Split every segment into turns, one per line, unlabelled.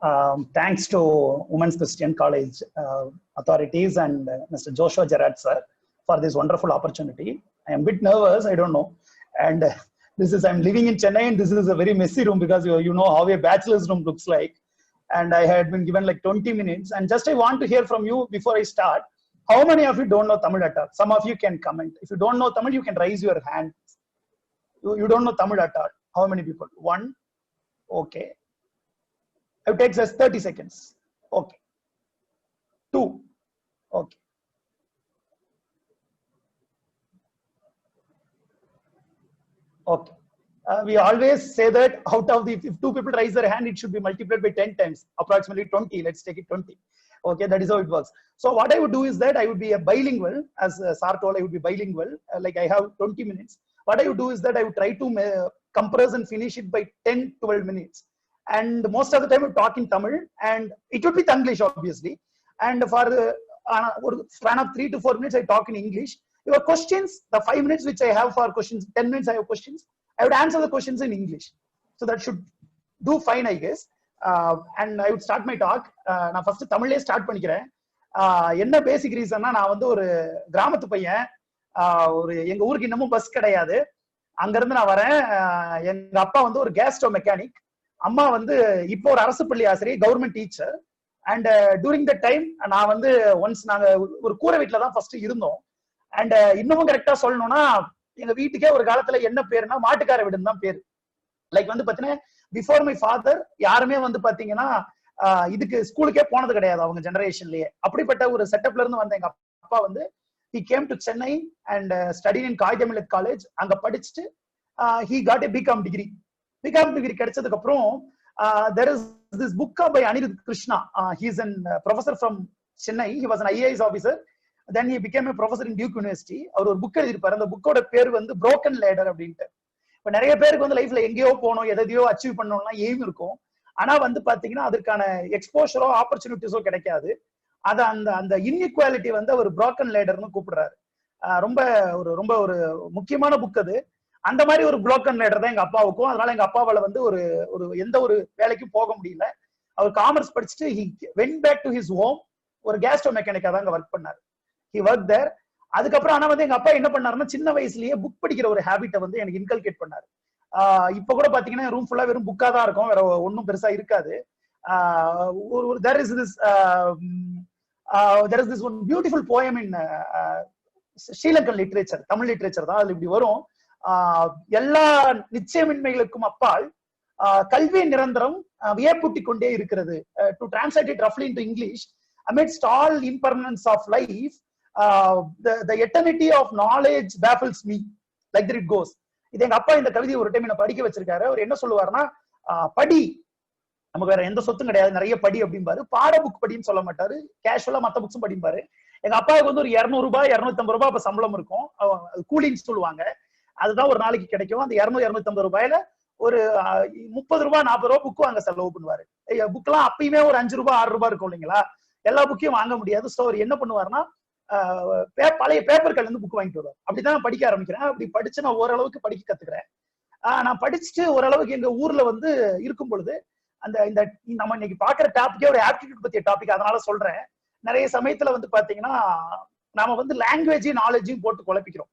Thanks to Women's Christian College authorities and Mr. Joshua Gerard sir for this wonderful opportunity. I am a bit nervous, I don't know. And I'm living in Chennai, and this is a very messy room because you know how a bachelor's room looks like. And I had been given like 20 minutes. And just I want to hear from you before I start. How many of you don't know Tamil at all? Some of you can comment. If you don't know Tamil, you can raise your hand. You don't know Tamil at all. How many people? One. Okay. It takes us 30 seconds. Okay. Two. Okay. Okay. We always say that out of the, if two people raise their hand, it should be multiplied by 10 times, approximately 20. Let's take it 20. Okay, that is how it works. So what I would do is that I would be a bilingual, as Sar told, I would be bilingual. Like I have 20 minutes. What I would do is that I would try to compress and finish it by 10-12 minutes. And most of the time I would talk in Tamil, and it would be Tanglish, obviously. And for the span of 3 to 4 minutes, I talk in English. Your questions, the 5 minutes which I have for questions, 10 minutes I have questions, I would answer the questions in English. So that should do fine, I guess. And I would start my talk. நான் first தமிழ்லே start பண்ணிக்கிறேன். என்ன பேசிக் ரீசன்னா, நான் வந்து ஒரு கிராமத்து பையன். ஒரு எங்க ஊருக்கு இன்னமும் பஸ் கிடையாது. அங்கிருந்து நான் வரேன். எங்க அப்பா வந்து ஒரு கேஸ் ஸ்டவ் மெக்கானிக், அம்மா வந்து இப்போ ஒரு அரசு பள்ளி ஆசிரியர், government teacher. And during the time நான் வந்து ஒன்ஸ் நாங்க ஒரு கூரை வீட்டுல தான் ஃபர்ஸ்ட் இருந்தோம். அண்ட் இன்னமும் கரெக்டா சொல்லணும்னா, எங்க வீட்டுக்கே ஒரு காலத்துல என்ன பேருன்னா மாட்டுக்கார வீடுன்னு தான் பேரு. லைக் வந்து பாத்தீங்கன்னா, பிஃபோர் மை ஃபாதர் யாருமே வந்து பாத்தீங்கன்னா இதுக்கு ஸ்கூலுக்கே போனது கிடையாது அவங்க ஜெனரேஷன்லயே. அப்படிப்பட்ட ஒரு செட்டப்ல இருந்து வந்த எங்க அப்பா வந்து he came to Chennai and studied in Kaidamilat College. அங்க படிச்சுட்டு he got a BCom degree. BCom degree கிடைச்சதுக்கு அப்புறம் there is this book by Anirudh Krishna. He is a professor from Chennai. He was an IAS officer. Then he became a professor in Duke University. அவர் ஒரு book எழுதிருப்பாரு. அந்த புக்கோட பேர் வந்து Broken Ladder அப்படின்ட்டு. இப்ப நிறைய பேருக்கு வந்து லைஃப்ல எங்கேயோ போகணும், எதையோ அச்சீவ் பண்ணணும்னா எய்ம் இருக்கும். ஆனா வந்து பாத்தீங்கன்னா அதுக்கான எக்ஸ்போஷரோ ஆப்பர்ச்சுனிட்டிஸோ கிடைக்காது. அத அந்த இன்இக்வாலிட்டி வந்து அவர் புரோக்கன் லேடர்னு கூப்பிடுறாரு. ரொம்ப ஒரு முக்கியமான புக் அது. அந்த மாதிரி ஒரு புரோக்கன் லேடர் தான் எங்க அப்பாவுக்கும். அதனால எங்க அப்பாவால வந்து ஒரு எந்த ஒரு வேலைக்கும் போக முடியல. அவர் காமர்ஸ் படிச்சுட்டு he went back to his home. ஒரு கேஸ் ஸ்டவ் மெக்கானிக்கா தான் அங்க ஒர்க் பண்ணாரு. he worked there. அதுக்கப்புறம் ஆனா வந்து எங்க அப்பா என்ன பண்ணாருன்னா, சின்ன வயசுலயே புக் படிக்கிற ஒரு ஹேபிட்டை வந்து எனக்கு இன்கல்கேட் பண்ணாரு. இப்ப கூட பாத்தீங்கன்னா ரூம் ஃபுல்லா வெறும் புக்கா தான் இருக்கும், வேற ஒன்னும் பெருசா இருக்காது. there is this one beautiful poem in Sri Lankan literature, Tamil literature தான். அது இப்படி வரும்: எல்லா நிச்சயமின்மைகளுக்கும் அப்பால் கல்வி நிரந்தரம் வியப்பூட்டி கொண்டே இருக்கிறது. டு டிரான்ஸ்லேட் இட் ரஃப்லி into English, amidst all impermanence of life, the eternity of knowledge baffles me. Like that it goes. இது எங்க அப்பா இந்த கவிதையை ஒரு டைம் என்ன படிக்க வச்சிருக்காரு. அவர் என்ன சொல்லுவாருன்னா, படி, நமக்கு வேற எந்த சொத்தும் கிடையாது, நிறைய படி அப்படிம்பாரு. பாட புக் படின்னு சொல்ல மாட்டாரு, கேஷுவலா மத்த புக்ஸும் படிப்பாரு. எங்க அப்பாவுக்கு வந்து ஒரு 200 ரூபாய் 250 ரூபாய் அப்ப சம்பளம் இருக்கும், கூலின்னு சொல்லுவாங்க. அதுதான் ஒரு நாளைக்கு கிடைக்கும். அந்த 200-250 ரூபாயில ஒரு 30 ரூபாய் 40 ரூபாய் புக்கும் அங்க செலவு பண்ணுவாரு. புக் எல்லாம் அப்பயுமே ஒரு 5 ரூபாய் 6 ரூபாய் இருக்கும் இல்லைங்களா, எல்லா புக்கையும் வாங்க முடியாது. ஸோ அவர் என்ன பண்ணுவாருன்னா, பழைய பேப்பர்கள் இருந்து புக் வாங்கிட்டு வருவார். அப்படிதான் நான் படிக்க ஆரம்பிக்கிறேன். அப்படி படிச்சு நான் ஓரளவுக்கு படிக்க கத்துக்கிறேன். நான் படிச்சுட்டு ஓரளவுக்கு எங்க ஊர்ல வந்து இருக்கும் பொழுது, இந்த நம்ம இன்னைக்கு பாக்குற டாபிக்கே ஒரு ஆப்டிடியூட் பத்திய டாபிக், அதனால சொல்றேன். நிறைய சமயத்துல வந்து பாத்தீங்கன்னா நாம வந்து லாங்குவேஜையும் நாலேஜையும் போட்டு குழப்பிக்கிறோம்.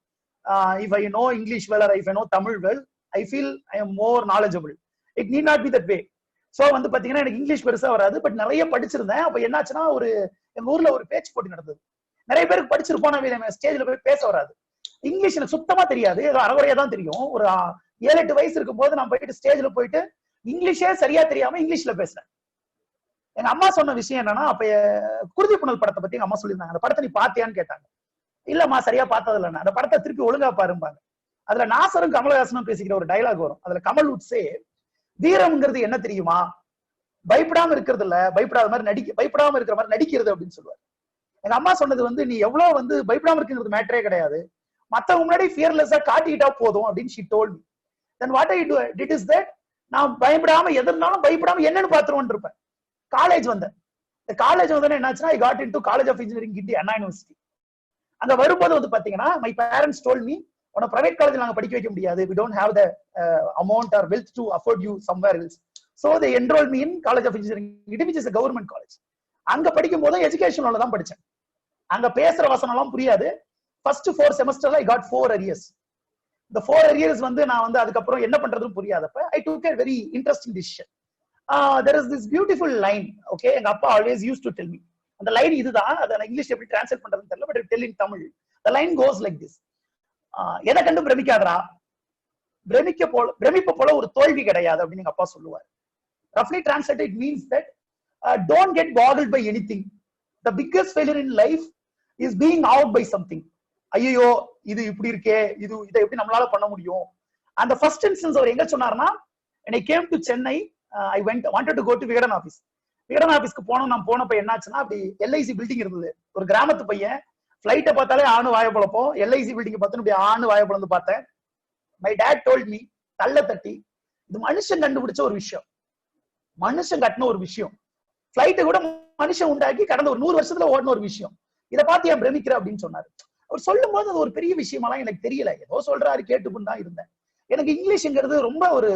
if I know English well or if I know Tamil well, I feel I am more knowledgeable. It need not be that way. So வந்து பாத்தீங்கன்னா எனக்கு இங்கிலீஷ் பெருசா வராது, பட் நிறைய படிச்சிருந்தேன். அப்ப என்னாச்சுன்னா, எங்க ஊர்ல ஒரு பேச்சு போட்டி நடந்தது. நிறைய பேருக்கு படிச்சிருப்போம், ஸ்டேஜ்ல போய் பேச வராது. இங்கிலீஷ் எனக்கு சுத்தமா தெரியாது, ஏதோ அறகுறையா தான் தெரியும். ஒரு 7-8 வயசு இருக்கும் போது நான் போயிட்டு ஸ்டேஜ்ல போயிட்டு இங்கிலீஷே சரியா தெரியாம இங்கிலீஷ்ல பேசுறேன். எங்க அம்மா சொன்ன விஷயம் என்னன்னா, அப்ப குருதி புனல் படத்தை பத்தி எங்க அம்மா சொல்லியிருந்தாங்க. அந்த படத்தை நீ பாத்தியான்னு கேட்டாங்க. இல்லம்மா சரியா பார்த்தது இல்லைன்னா. அந்த படத்தை திருப்பி ஒழுங்கா பாருப்பாங்க. அதுல நாசரும் கமலஹாசனும் பேசிக்கிற ஒரு டைலாக் வரும். அதுல கமல் would say, வீரம்ங்கிறது என்ன தெரியுமா, பயப்படாம இருக்கிறது இல்ல, பயப்படாத மாதிரி பயப்படாம இருக்கிற மாதிரி நடிக்கிறது அப்படின்னு சொல்லுவாரு. எங்க அம்மா சொன்னது வந்து, நீ எவ்வளவு வந்து பயப்படாம இருக்கிறது மேட்டரே கிடையாது, மத்தவங்க முன்னாடி ஃபியர்லெஸ்ஸா காட்டிக்கிட்டா போதும் அப்படின்னு she told me. Then what I did is that, நான் பயப்படாம எதிர்னாலும் பயப்படாம என்னன்னு பாத்துருவோன்னு இருப்பேன். காலேஜ் வந்தேன். இந்த காலேஜ் வந்தோன்னு என்னாச்சுன்னா, I got into College of Engineering Gitti, Anna University. அங்க வரும்போது வந்து பாத்தீங்கன்னா, my parents told me, உன பிரைவேட் காலேஜ் நாங்க படிக்க வைக்க முடியாது, we don't have the amount or wealth to afford you somewhere else. So they enrolled me in College of Engineering, which is a government college. அங்க படிக்கும் போது education தான் படிச்சேன். அங்க பேசுற வசனம்லாம் புரியாது. First 4 செமஸ்டர்ல I got 4 arrears. The 4 arrears வந்து நான் வந்து அதுக்கப்புறம் என்ன பண்றதுன்னு புரியாதப்ப I took a very interesting decision. There is this beautiful line, okay, எங்க அப்பா always used to tell me. அந்த லைன் இதுதான், அதை நான் இங்கிலீஷ் எப்படி டிரான்ஸ்லேட் பண்றதுன்னு தெரியல, but tell in Tamil. The line goes like this. எதை கண்டு பிரமிக்காதரா, பிரமிப்பு போல ஒரு தோல்வி கிடையாது அப்படின்னு எங்க அப்பா சொல்லுவார். Roughly translated, it means that don't get boggled by anything. The biggest failure in life is being out by something. ஐயோ இது இப்படி இருக்கே, இதை எப்படி நம்மளால பண்ண முடியும். அந்த ஃபர்ஸ்ட் இன்ஸ்டன்ஸ் அவர் எங்க சொன்னார்னா, when I came to Chennai, I wanted to go to Vikatan office. Vikatan ஆபீஸ்க்கு போனோம். நான் போனப்ப என்னாச்சுன்னா, அப்படி LIC பில்டிங் இருந்தது. ஒரு கிராமத்து பையன் ஃபிளைட்டை பார்த்தாலே ஆணு வாய பொழப்போம். LIC பில்டிங் பார்த்து இப்படி ஆணு வாய பொழந்து பார்த்தேன். மை டேட் டோல்ட் மீ, தள்ள தட்டி, இது மனுஷன் கண்டுபிடிச்ச ஒரு விஷயம், மனுஷன் கட்டின ஒரு விஷயம், பிளைட்டை கூட மனுஷன் உண்டாக்கி கடந்த ஒரு 100 வருஷத்துல ஓடின ஒரு விஷயம், இதை பார்த்து ஏன் பிரமிக்கிற அப்படின்னு சொன்னாரு. அவர் சொல்லும் போது அது ஒரு பெரிய விஷயமெல்லாம் எனக்கு தெரியல, ஏதோ சொல்றாரு கேட்டுக்குன்னு தான் இருந்தேன். எனக்கு இங்கிலீஷ்ங்கிறது ரொம்ப ஒரு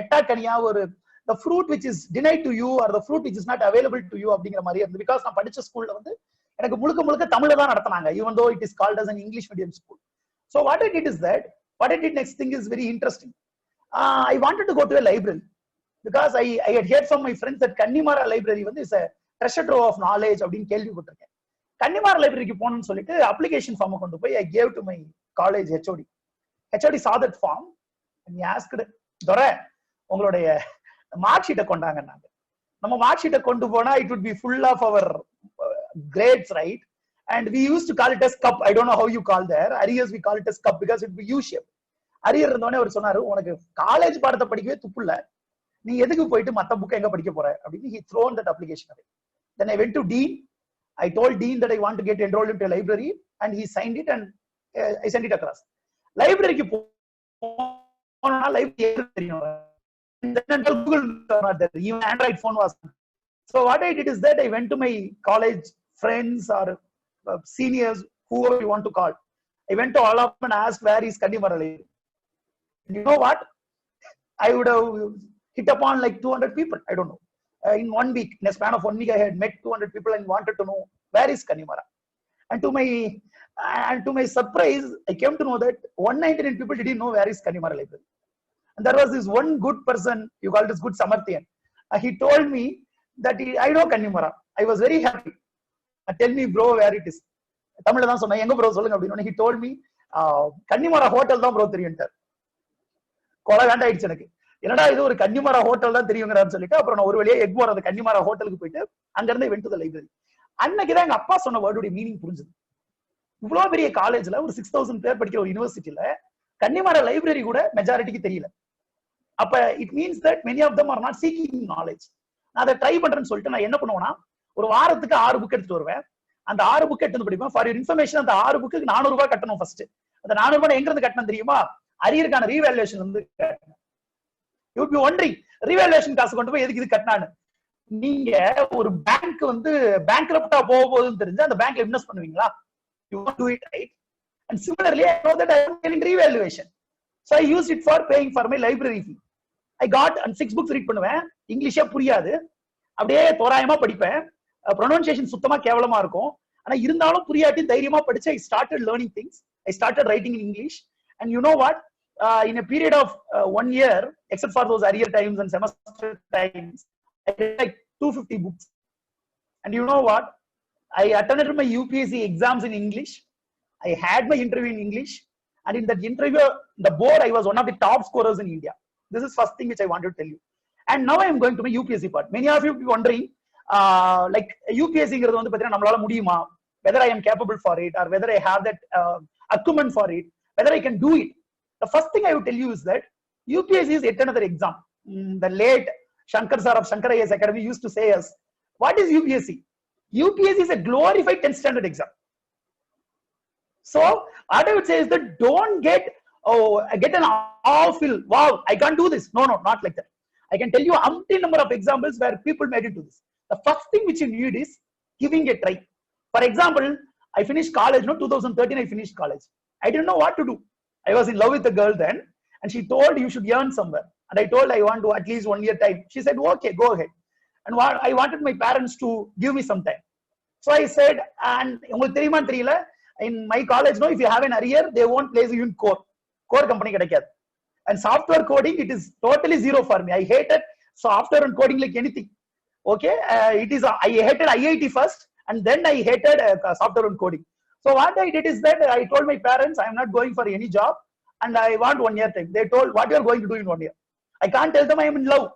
எட்டாக்கனியா, ஒரு the fruit which is denied to you or the fruit which is not available to you அப்படிங்கிற மாதிரி இருந்தது. பிகாஸ் நான் படிச்ச ஸ்கூல்ல வந்து எனக்கு முழுக்க முழுக்க தமிழ்ல தான் நடத்தினாங்க, even though it is called as an English medium school. So what I did is that, what I did next thing is very interesting. I wanted to go to a library because I had heard from my friends that Kannimara library வந்து is a treasure trove of knowledge அப்படின்னு கேள்விப்பட்டிருக்கேன். Connemara லைப்ரரிக்கு போகணும்னு சொல்லிட்டு application ஃபார்மை கொண்டு போய் I gave to my college HOD. HOD saw that form and he asked, "Dora, உங்களுடைய மார்க் ஷீட்டை கொண்டாங்க." நம்ம மார்க் ஷீட்டை கொண்டு போனா it would be full of our grades, right? And we used to call it as cup. I don't know how you call there. Arrears we call it as cup because it would be U-shaped. Arrear இருந்தோடனே அவர் சொன்னாரு, உனக்கு college பாடத்தை படிக்கவே துப்பு இல்ல, நீ எதுக்கு போயிட்டு மத்த புக்கை எங்க படிக்க போற அப்படின்னு. He thrown that application away. Then I went to Dean. I told Dean that I want to get enrolled into a library and he signed it and I sent it across. Libraryக்கு போனா library தெரியும். Then Google not there. Even Android phone was. So what I did is that I went to my college friends or seniors, whoever you want to call. I went to all of them and asked, where is Kannimara library? You know what? I would have hit upon like 200 people. I don't know. In 1 week, in a span of 1 week, I had met 200 people and wanted to know where is Kannimara. And to my surprise, I came to know that 199 people didn't know where is Kannimara library. And there was this one good person, you call this good Samarthian. He told me that I know Kannimara. I was very happy. Tell me, bro, where it is. Tamil தான் சொன்னேன், எங்க bro சொல்லுங்க அப்படின்னு. He told me Kannimara hotel தான் bro தெரியும். கொலை வேண்டாயிடுச்சு எனக்கு. என்னடா இது ஒரு கன்னிமாரா ஹோட்டல் தான் தெரியுங்கிறான்னு சொல்லிட்டு அப்புறம் நான் ஒரு வழியா எக்மோர் அந்த கன்னிமாரா ஹோட்டலுக்கு போயிட்டு அங்க இருந்து went to the library. அன்னைக்குதான் எங்க அப்பா சொன்ன வேர்டுடைய மீனிங் புரிஞ்சுது. இவ்வளவு பெரிய காலேஜ்ல ஒரு 6000 பேர் படிக்கிற ஒரு யூனிவர்சிட்டியில கன்னிமாரா லைப்ரரி கூட மெஜாரிட்டிக்கு தெரியல. அப்ப it means that many of them are not seeking knowledge. நான் அதை ட்ரை பண்றேன்னு சொல்லிட்டு நான் என்ன பண்ணுவேன்னா, ஒரு வாரத்துக்கு 6 புக் எடுத்துட்டு வருவேன். அந்த 6 புக் எடுத்து படிப்பேன். ஃபார் யூர் இன்ஃபர்மேஷன், அந்த 6 புக்கு 400 ரூபாய் கட்டணும். ஃபர்ஸ்ட் அந்த 400 ரூபாய் எங்க இருந்து கட்டணும் தெரியுமா? அரியருக்கான ரீவேல்யூவேஷன் வந்து கட்டணும். You would be wondering, revaluation காசு கொண்டு போய் எதுக்கு இது கட்டினான்னு. நீங்க ஒரு பேங்க் வந்து பேங்க்ரப்டா போகுதுன்னு தெரிஞ்சு அந்த பேங்க்ல இன்வெஸ்ட் பண்ணுவீங்களா? You won't do it, right? And similarly, I know that I am getting revaluation. So I used it for paying for my library fee. I got and 6 books read பண்ணுவேன். இங்கிலீஷே புரியாது, அப்படியே தோராயமா படிப்பேன். ப்ரொனன்சியேஷன் சுத்தமா கேவலமா இருக்கும். ஆனா இருந்தாலும் புரியாட்டி தைரியமா படிச்சு I started learning things. I started writing in English. And you know what? In a period of 1 year, except for those arrear times and semester times, I read like 250 books. And you know what? I attended my UPSC exams in English. I had my interview in English. And in that interview, the board, I was one of the top scorers in India. This is first thing which I wanted to tell you. And now I am going to my UPSC part. Many of you will be wondering, like UPSC ங்கிறது வந்து பாத்தீங்கன்னா நம்மளால முடியுமா? Whether I am capable for it or whether I have that acumen for it, whether I can do it. The first thing I would tell you is that UPSC is yet another exam. The late Shankar sir of Shankar IAS Academy used to say us, what is UPSC? UPSC is a glorified 10th standard exam. So what I would say is that don't get an awe feel, wow, I can't do this. No, not like that. I can tell you umpteen number of examples where people made it to this. The first thing which you need is giving a try. For example, I finished college, 2013 I finished college. I didn't know what to do. I was in love with a girl then, and she told you should earn somewhere. And I told I want to at least 1 year time. She said, okay, go ahead. And what I wanted my parents to give me some time. So I said, and in my college, no, if you have an arrear, they won't place you in core company. And software coding, it is totally zero for me. I hated software and coding like anything. Okay, I hated IIT first, and then I hated software and coding. So what I did is that I told my parents I am not going for any job, and I want 1 year time. They told, what you are going to do in 1 year? I can't tell them I am in love.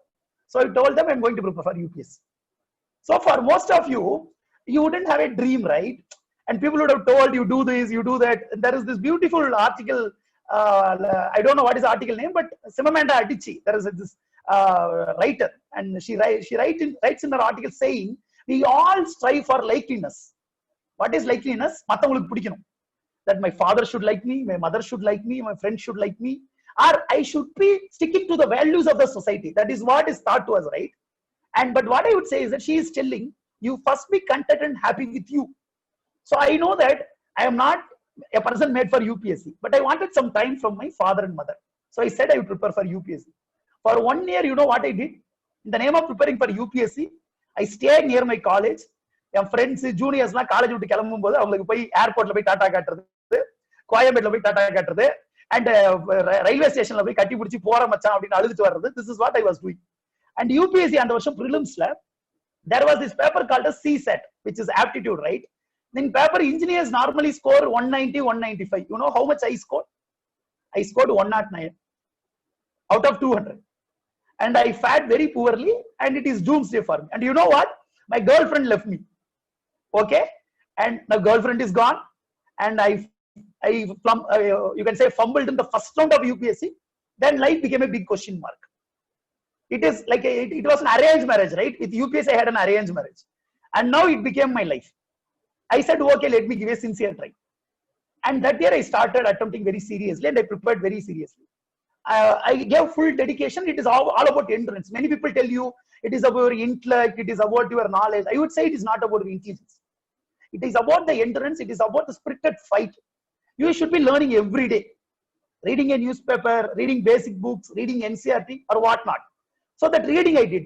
So I told them I'm going to prepare for UPSC. So for most of you, you wouldn't have a dream, right? And people would have told you do this, you do that. And there is this beautiful article. I don't know what is the article name, but Simamanda Adichie, there is this writer, and she writes in her article saying, we all strive for likeliness. What is likeliness? That my father should like me, my mother should like me, my friends should like me, or I should be sticking to the values of the society. That is what is taught to us, right? But what I would say is that she is telling you first be content and happy with you. So I know that I am not a person made for UPSC, but I wanted some time from my father and mother. So I said I would prepare for UPSC. For 1 year, you know what I did? In the name of preparing for UPSC, I stayed near my college. My friends, juniors, college விட்டு கிளம்பும்போது அவங்களுக்கு போய் ஏர்போர்ட்ல போய் டாடா காட்டுறது, கோயம்பேட்ல போய் டாடா காட்டுறது, and railway stationல போய் கட்டி பிடிச்சி போற மச்சான் அப்படின்னு அழுதுட்டு வர்றது. This is what I was doing. And UPSC அந்த வருஷம் prelims-ல there was this paper called as CSET, which is aptitude, right? In paper, engineers normally score 190, 195. You know how much I scored? I scored 109 out of 200. And I fared very poorly, and it is doomsday for me. And you know what? My girlfriend left me. Okay? And the girlfriend is gone. And you can say fumbled in the first round of UPSC. Then life became a big question mark. It is like it was an arranged marriage, right? With UPSC, I had an arranged marriage. And now it became my life. I said, okay, let me give a sincere try. And that year I started attempting very seriously, and I prepared very seriously. I gave full dedication. It is all about endurance. Many people tell you it is about intellect, it is about your knowledge. I would say it is not about intelligence. It is about the endurance. It is about the spirited fight. You should be learning every day. Reading a newspaper, reading basic books, reading NCERT or whatnot. So that reading I did.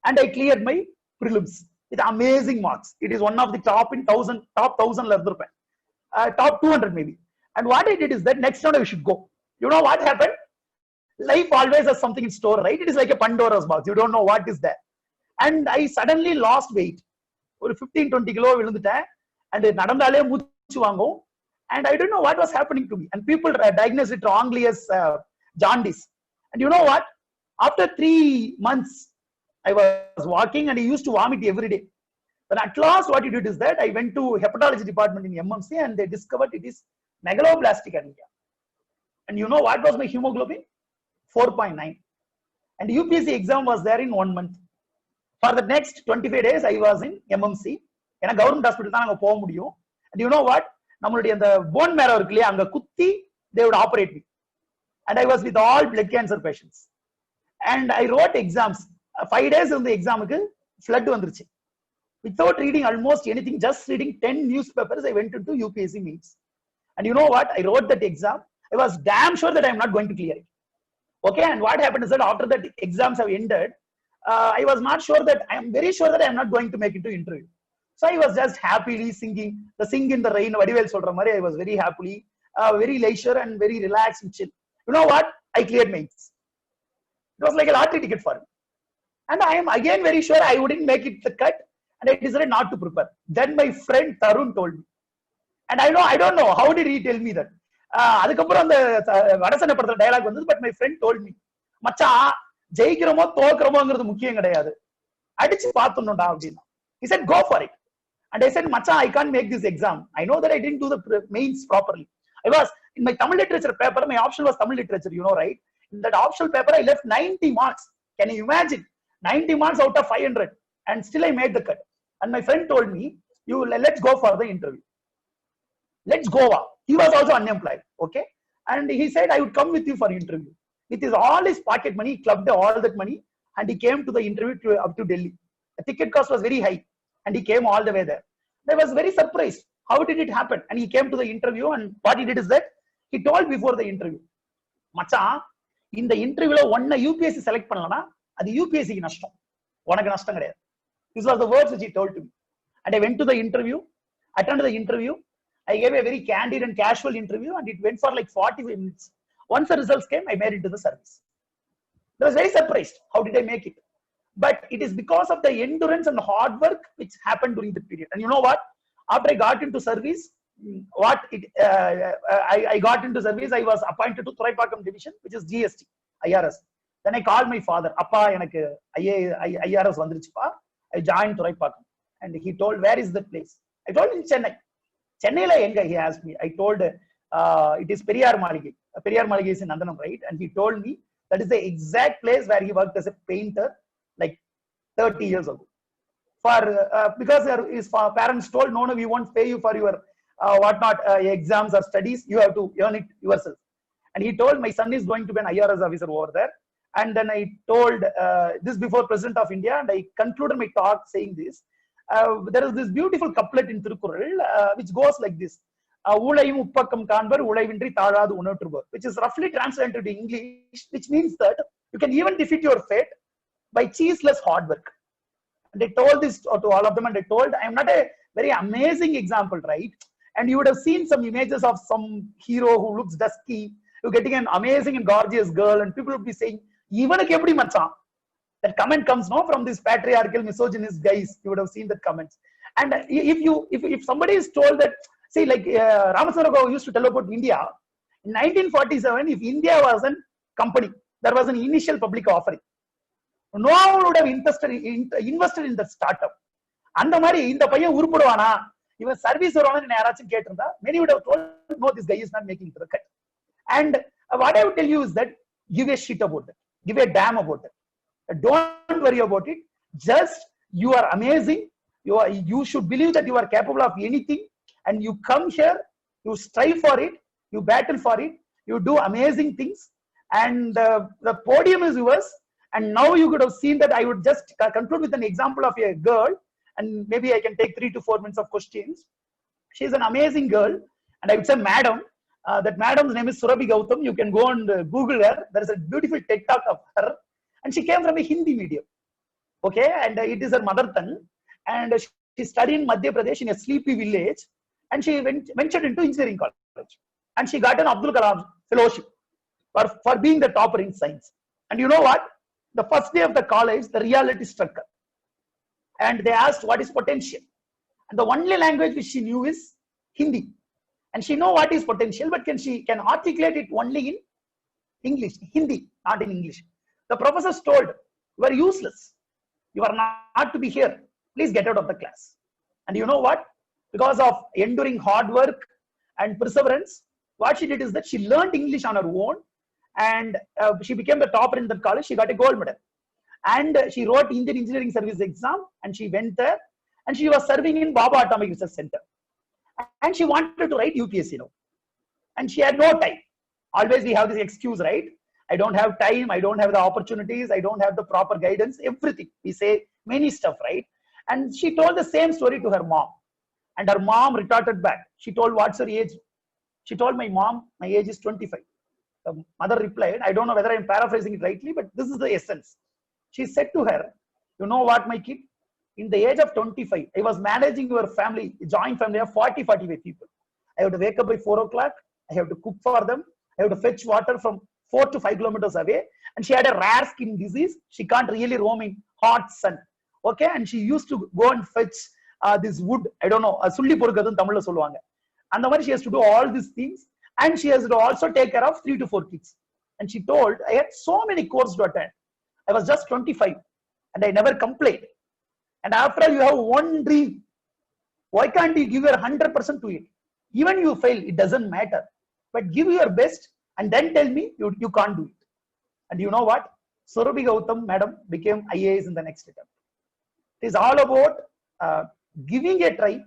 And I cleared my prelims with amazing marks. It is one of the top 1,000, top 200 maybe. And what I did is that next round I should go. You know what happened? Life always has something in store, right? It is like a Pandora's box. You don't know what is there. And I suddenly lost weight. 15-20 kilo விழுந்துட்டேன். And நடந்தாலே மூச்சு வாங்கும். And I don't know what was happening to me. And people diagnosed it wrongly as jaundice. And you know what? After 3 months, I was walking and I used to vomit every day. Then at last, what I did is that I went to hepatology department in MMC, and they discovered it is megaloblastic anemia. And you know what was my hemoglobin? 4.9. And UPSC exam was there in 1 month. For the next 25 days, I was in MMC. In a government hospital, and you know what? The bone marrow, they would operate me. And I was with all blood cancer patients. And I wrote exams. 5 days in the exam, flood vanduruchu. Without reading almost anything, just reading 10 newspapers, I went into UPSC meets. And you know what? I wrote that exam. I was damn sure that I am not going to clear it. Okay, and what happened is that after that exams have ended, I was not sure that, I am very sure that I am not going to make it to interview. So I was just happily singing, the Sing in the Rain, Vadivel Solra Mari. I was very happily, very leisure and very relaxed and chill. You know what? I cleared mains. It was like a lottery ticket for me. And I am again very sure I wouldn't make it the cut, and I decided not to prepare. Then my friend Tarun told me. And I don't know, how did he tell me that? அதுக்கப்புறம் அந்த வடசனை படத்துல dialogue வந்தது. But my friend told me, மச்சான் ஜெயிக்கிறோமோ தோக்குறோமோங்கிறது முக்கியம் கிடையாது, அடிச்சு பார்த்துடணும்டா அப்படின்னா. He said go for it. And I said, மச்சான், I can't make this exam. I know that I didn't do the mains properly. I was in my Tamil literature paper, my option was Tamil literature, you know, right? In that optional paper I left 90 marks. Can you imagine? 90 marks out of 500, and still I made the cut. And my friend told me, let's go for the interview. Let's go. He was also unemployed. Okay. And he said, I would come with you for interview. With all his pocket money, he clubbed all that money, and he came to the interview up to Delhi. The ticket cost was very high, and he came all the way there. I was very surprised. How did it happen? And he came to the interview, and what he did is that he told before the interview, Macha, இந்த இன்டர்வியூல ஒன்ன UPSC select பண்ணலனா அது யூபிஎஸ்சிக்கு நஷ்டம், உனக்கு நஷ்டம் கிடையாது. These are the words which he told to me. And I went to the interview, attended the interview. I gave a very candid and casual interview, and it went for like 45 minutes. Once the results came, I made it to the service. I was very surprised. How did I make it? But it is because of the endurance and hard work which happened during the period. And you know what? After I got into service, I got into service, I was appointed to Thuraipakam division, which is GST, IRS. Then I called my father, Appa, எனக்கு IRS வந்துருச்சுப்பா. I joined Thuraipakam. And he told, where is that place? I told him Chennai. Chennai la enga, he asked me. I told, it is Periyar Maligai. Periyar Maligai is in Nandanam, right? And he told me that is the exact place where he worked as a painter like 30 years ago. Because his parents told, no, we won't pay you for your exams or studies, you have to earn it yourself. And he told, my son is going to be an IRS officer over there. And then I told this before President of India, and I concluded my talk saying this. There is this beautiful couplet in Thirukural which goes like this: "Ulayum uppakam kanbar, ulayvindri thaladu unatrubar," which is roughly translated to English, which means that you can even defeat your fate by ceaseless hard work. And I told this to all of them, and I told, I am not a very amazing example, right? And you would have seen some images of some hero who looks dusky, who getting an amazing and gorgeous girl, and people would be saying, "Ivanukku eppadi machan?" That comment comes no from these patriarchal misogynist guys. You would have seen that comments. And if somebody is told that, see, like Ramaswamy Rao used to tell about India in 1947, if India was a company, there was an initial public offering. No one would have invested in the startup. அந்த மாதிரி இந்த பையன் உருப்படுவானா, இவன் service வருவானு யாராச்சும் கேட்டிருந்தா, many would have told, no, this guy is not making it to the cut. And what I would tell you is that give a shit about that, give a damn about that. Don't worry about it. Just, you are amazing. You should believe that you are capable of anything, and you come here, you strive for it, you battle for it, you do amazing things, and the podium is yours. And now you could have seen that. I would just conclude with an example of a girl, and maybe I can take 3 to 4 minutes of questions. She is an amazing girl, and I would say madam. That madam's name is Surabhi Gautam. You can go and Google her. There is a beautiful TED talk of her. And she came from a Hindi medium, okay, and it is her mother tongue. And she studied in Madhya Pradesh in a sleepy village, and she ventured into engineering college, and she got an Abdul Kalam fellowship for being the topper in science. And you know what? The first day of the college, the reality struck her, and they asked, what is potential? And the only language which she knew is Hindi, and she know what is potential, but she can articulate it only in English, Hindi, not in English. The professors told, you are useless. You are not to be here. Please get out of the class. And you know what? Because of enduring hard work and perseverance, what she did is that she learned English on her own, and she became the topper in the college. She got a gold medal. And she wrote Indian Engineering Service exam, and she went there, and she was serving in Baba Atomic Research Center. And she wanted to write UPSC now. And she had no time. Always we have this excuse, right? I don't have time, I don't have the opportunities, I don't have the proper guidance, everything. We say many stuff, right? And she told the same story to her mom. And her mom retorted back. She told, what's her age? She told my mom, my age is 25. The mother replied, I don't know whether I'm paraphrasing it rightly, but this is the essence. She said to her, you know what, my kid? In the age of 25, I was managing your family, a joint family of 40-45 people. I have to wake up by 4 o'clock. I have to cook for them. I have to fetch water from 4 to 5 kilometers away. And she had a rare skin disease. She can't really roam in hot sun. Okay, and she used to go and fetch this wood. I don't know, sulli porukadun Tamil la solluvaanga. And the way she has to do all these things, and she has to also take care of 3 to 4 kids. And she told, I had so many courses to attend. I was just 25, and I never complained. And after all, you have one dream. Why can't you give your 100% to it? Even you fail, it doesn't matter. But give your best, and then tell me you can't do it. And you know what? Surabhi Gautam, madam, became IAS in the next attempt. It is all about giving a try.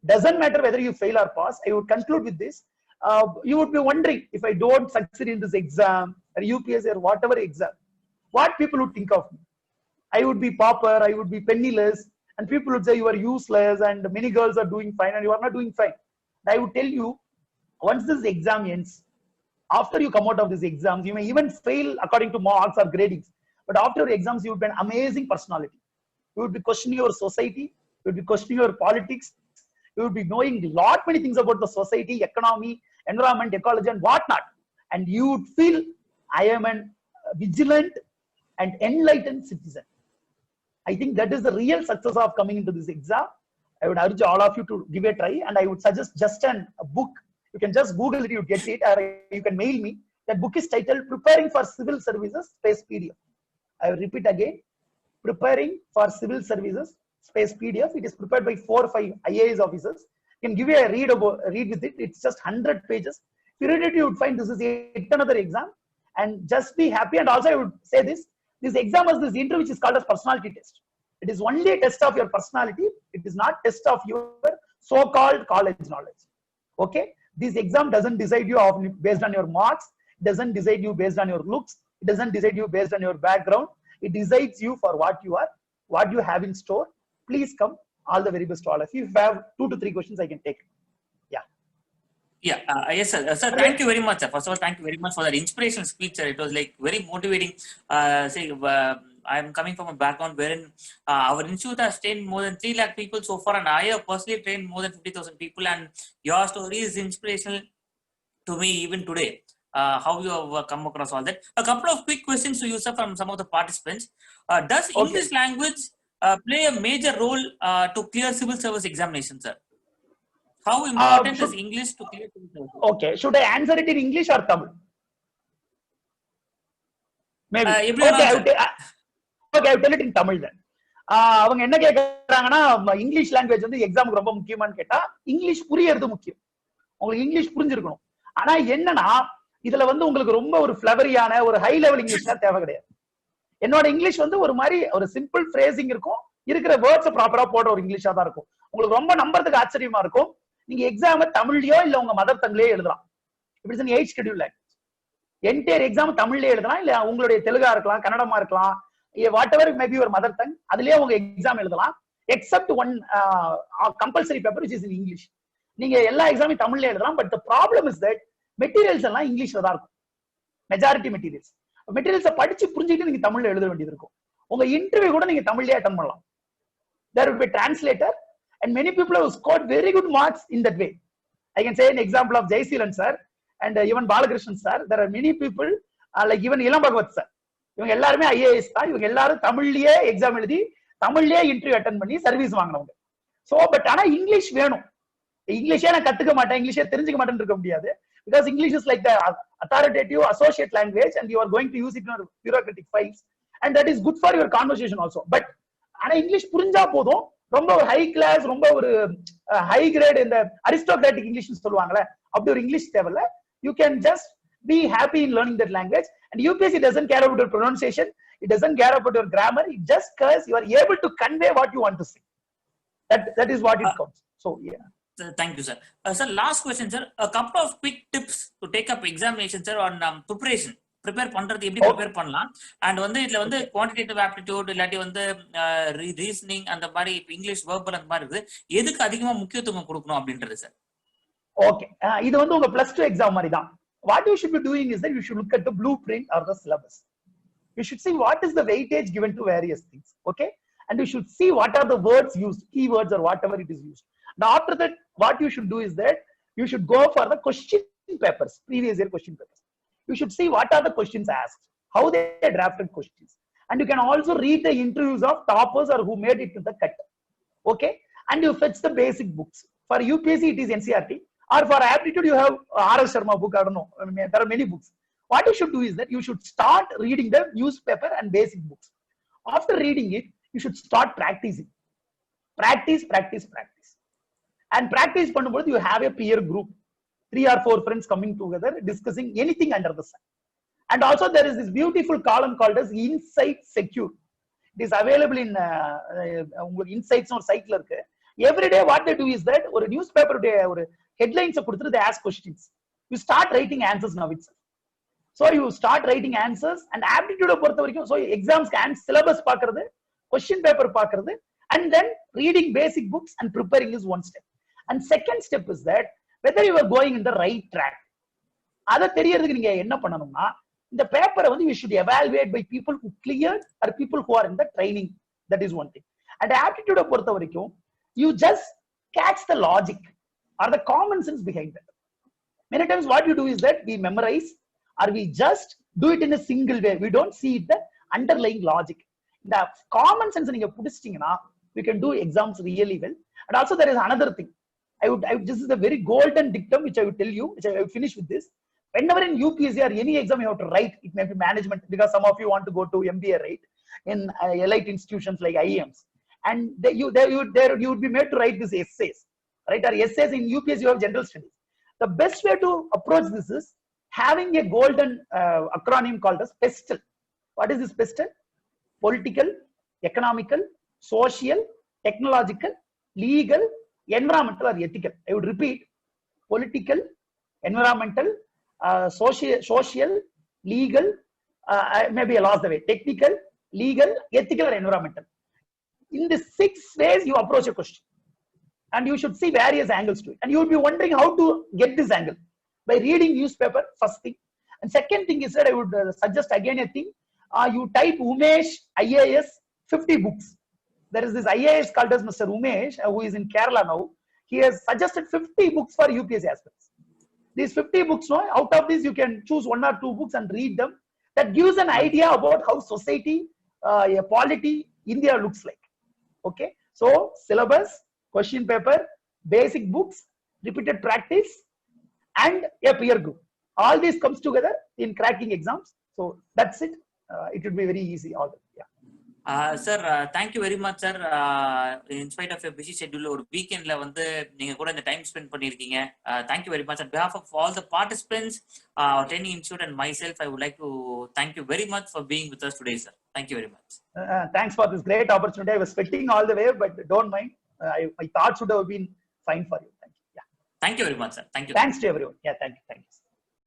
Doesn't matter whether you fail or pass. I would conclude with this. You would be wondering, if I don't succeed in this exam or UPSC or whatever exam, what people would think of me. I would be pauper, I would be penniless, and people would say you are useless, and many girls are doing fine and you are not doing fine. And I would tell you, once this exam ends, After you come out of these exams, you may even fail according to marks or gradings. But after your exams, you will be an amazing personality. You will be questioning your society. You will be questioning your politics. You will be knowing a lot many things about the society, economy, environment, ecology, and whatnot. And you would feel, I am a vigilant and enlightened citizen. I think that is the real success of coming into this exam. I would urge all of you to give it a try, and I would suggest just a book. You can just Google it, you get it, or you can mail me. That book is titled Preparing for Civil Services, Space PDF. I will repeat again, Preparing for Civil Services, Space PDF. It is prepared by 4 or 5 IAS officers. You can give you a read with it. It's just 100 pages. If you read it, you would find this is yet another exam. And just be happy. And also I would say this exam is this interview which is called as personality test. It is only a test of your personality. It is not test of your so-called college knowledge. Okay? This exam doesn't decide you based on your marks. It doesn't decide you based on your looks. It doesn't decide you based on your background. It decides you for what you are, what you have in store. Please come. All the very best to all of you. If you have 2 to 3 questions, I can take.
Yeah, yes, sir. Sir, thank you very much, sir. First of all, thank you very much for that inspirational speech, sir. It was like very motivating. I'm coming from a background wherein our institute has trained more than 3 lakh people so far, and I have personally trained more than 50,000 people. And your story is inspirational to me even today. How you have come across all that. A couple of quick questions to you, sir, from some of the participants. Does English language play a major role to clear civil service examination, sir? How important is English to clear civil service?
Okay, should I answer it in English or Tamil? Maybe. Okay, I will tell it in Tamil then. அவங்க என்ன கேக்குறாங்கன்னா English language வந்து எக்ஸாமுக்கு ரொம்ப முக்கியமானு கேட்டா English புரியறது முக்கியம். உங்களுக்கு English புரிஞ்சிருக்கணும். ஆனா என்னன்னா இதுல வந்து உங்களுக்கு ரொம்ப ஒரு ஃபிளவரியான ஒரு ஹை லெவல் இங்கிலீஷ்லாம் தேவை கிடையாது. என்னோட இங்கிலீஷ் வந்து ஒரு மாதிரி ஒரு சிம்பிள் ஃப்ரேசிங் இருக்கும், இருக்கிற வேர்ட்ஸ் ப்ராப்பரா போடுற ஒரு இங்கிலீஷா தான் இருக்கும். உங்களுக்கு ரொம்ப நம்புறதுக்கு ஆச்சரியமா இருக்கும். நீங்க எக்ஸாம் தமிழ்லயோ இல்ல உங்க மதர் டங்லயோ எழுதலாம். இட் இஸ் an 8 schedule லாங்குவேஜ். என்டையர் எக்ஸாம் தமிழ்லயே எழுதலாம், இல்ல உங்களுடைய தெலுங்கா இருக்கலாம், கன்னடமா இருக்கலாம், whatever maybe your mother tongue, அதுலயே உங்க எக்ஸாம் எழுதலாம். Except one compulsory paper which is in English. நீங்க எல்லா எக்ஸாமையும் தமிழ்ல எழுதலாம். But the problem is that materials எல்லாம் இங்கிலீஷ்ல தான் இருக்கும். மெஜாரிட்டி மெட்டீரியல்ஸை படிச்சு புரிஞ்சுக்கிட்டு நீங்க தமிழ்ல எழுத வேண்டியது இருக்கும். உங்க இன்டர்வியூ கூட நீங்க தமிழ்லயே அட்டன் பண்ணலாம். There will be a translator, and many people have scored very good marks in that way. I can say an example of Jayseelan sir and even Balakrishnan sir. There are many people like even Ilam Bhagavat sir. இவங்க எல்லாருமே IAS தான். இவங்க எல்லாரும் தமிழ்லயே exam எழுதி தமிழ்லயே interview attend பண்ணி service வாங்கினவங்க. சோ பட் ஆனா இங்கிலீஷ் வேணும். இங்கிலீஷே நான் கத்துக்க மாட்டேன், இங்கிலீஷே தெரிஞ்சுக்க மாட்டேன்னு இருக்க முடியாது. Because English is like the authoritative associate language and you are going to use it in your bureaucratic files, and that is good for your conversation also. But ஆனா இங்கிலீஷ் புரிஞ்சா போதும். ரொம்ப ஒரு ஹை கிளாஸ், ரொம்ப ஒரு high grade, இந்த aristocratic English சொல்லுவாங்கல்ல, அப்படி ஒரு இங்கிலீஷ் தேவையில்ல. You can just be happy in learning that language, and UPSC doesn't care about your pronunciation, it doesn't care about your grammar, it just cares you are able to convey what you want to say. That is what it counts. So yeah.
Thank you, sir. Sir, last question, sir. A couple of quick tips to take up examination, sir, on preparation. Prepare பண்றது எப்படி prepare பண்ணலாம், and வந்து இதுல வந்து quantitative aptitude இல்லாட்டி வந்து reasoning அந்த மாதிரி இங்கிலீஷ் வெர்பல் அந்த மாதிரி இருக்குது, எதுக்கு அதிகமா முக்கியத்துவம் கொடுக்கணும் அப்படின்றது சார்.
ஓகே, இது வந்து உங்க +2 எக்ஸாம் மாதிரி தான். What you should be doing is that you should look at the blueprint or the syllabus. You should see what is the weightage given to various things. Okay, and you should see what are the words used, keywords or whatever it is used. Now after that, what you should do is that you should go for the question papers, previous year question papers. You should see what are the questions asked, how they drafted questions, and you can also read the interviews of toppers or who made it to the cut. Okay, and you fetch the basic books. For UPSC it is NCERT, or for aptitude you have R.S. Sharma book. I don't know, there are many books. What you should do is that you should start reading the newspaper and basic books. After reading it, you should start practicing. Practice. And practice பண்ணும்போது you have a peer group, 3 or 4 friends coming together discussing anything under the sun. And also there is this beautiful column called as Insight Secure. It is available in Insights or site la irukku. Every day what they do is that ஒரு newspaper ஒரு headlines கொடுத்துட்டு they ask questions. You start writing answers now itself. So you start writing answers, and aptitude பொறுத்த வரைக்கும் so exams syllabus பார்க்கிறது, question paper பார்க்கிறது, and then reading basic books and preparing is one step. And second step is that whether you are going in the right track. அதை தெரியறதுக்கு நீங்க என்ன பண்ணணும்னா இந்த பேப்பரை வந்து you should evaluate by people who cleared or people who are in the training. That is one thing. And aptitude பொறுத்த வரைக்கும் you just catch the logic or the common sense behind that. Many times what you do is that we memorize or we just do it in a single way. We don't see the underlying logic. The common sense நீங்க புடிச்சிட்டீங்கன்னா you can do exams really well. And also there is another thing. This is a very golden dictum which I will tell you, which I will finish with this. Whenever in UPSC or any exam you have to write, it may be management, because some of you want to go to MBA, right? In elite institutions like IIMs. And you would be made to write these essays, right? Or essays in UPSC you have general studies. The best way to approach this is having a golden acronym called as PESTLE. What is this PESTLE? Political, economical, social, technological, legal, environmental or ethical. I would repeat: political, environmental, social, legal, maybe I lost the way, technical, legal, ethical or environmental. In the 6 ways you approach a question, and you should see various angles to it, and you will be wondering how to get this angle by reading newspaper, first thing. And second thing is that I would suggest again a thing. You type Umesh IAS 50 books. There is this IAS called as Mr. Umesh, who is in Kerala now. He has suggested 50 books for UPSC aspirants. These 50 books, no, out of these you can choose 1 or 2 books and read them. That gives an idea about how society, polity, India looks like. Okay, so syllabus, question paper, basic books, repeated practice, and a peer group. All this comes together in cracking exams. So that's it. It would be very easy. All that. Yeah.
Sir, thank you very much, sir. In spite of your busy schedule, ஒரு வீக்கெண்ட்ல வந்து நீங்க கூட இந்த time spend பண்ணிருக்கீங்க. Thank you very much on behalf of all the participants, Training Institute and myself. I would like to thank you very much for being with us today, sir. Thank you very much.
Thanks for this great opportunity. I was sweating all the way, but don't mind. My thoughts would have been fine for you. Thank you. Yeah.
Thank you very much, sir. Thank you.
Thanks to everyone. Yeah, thank you. Thank you.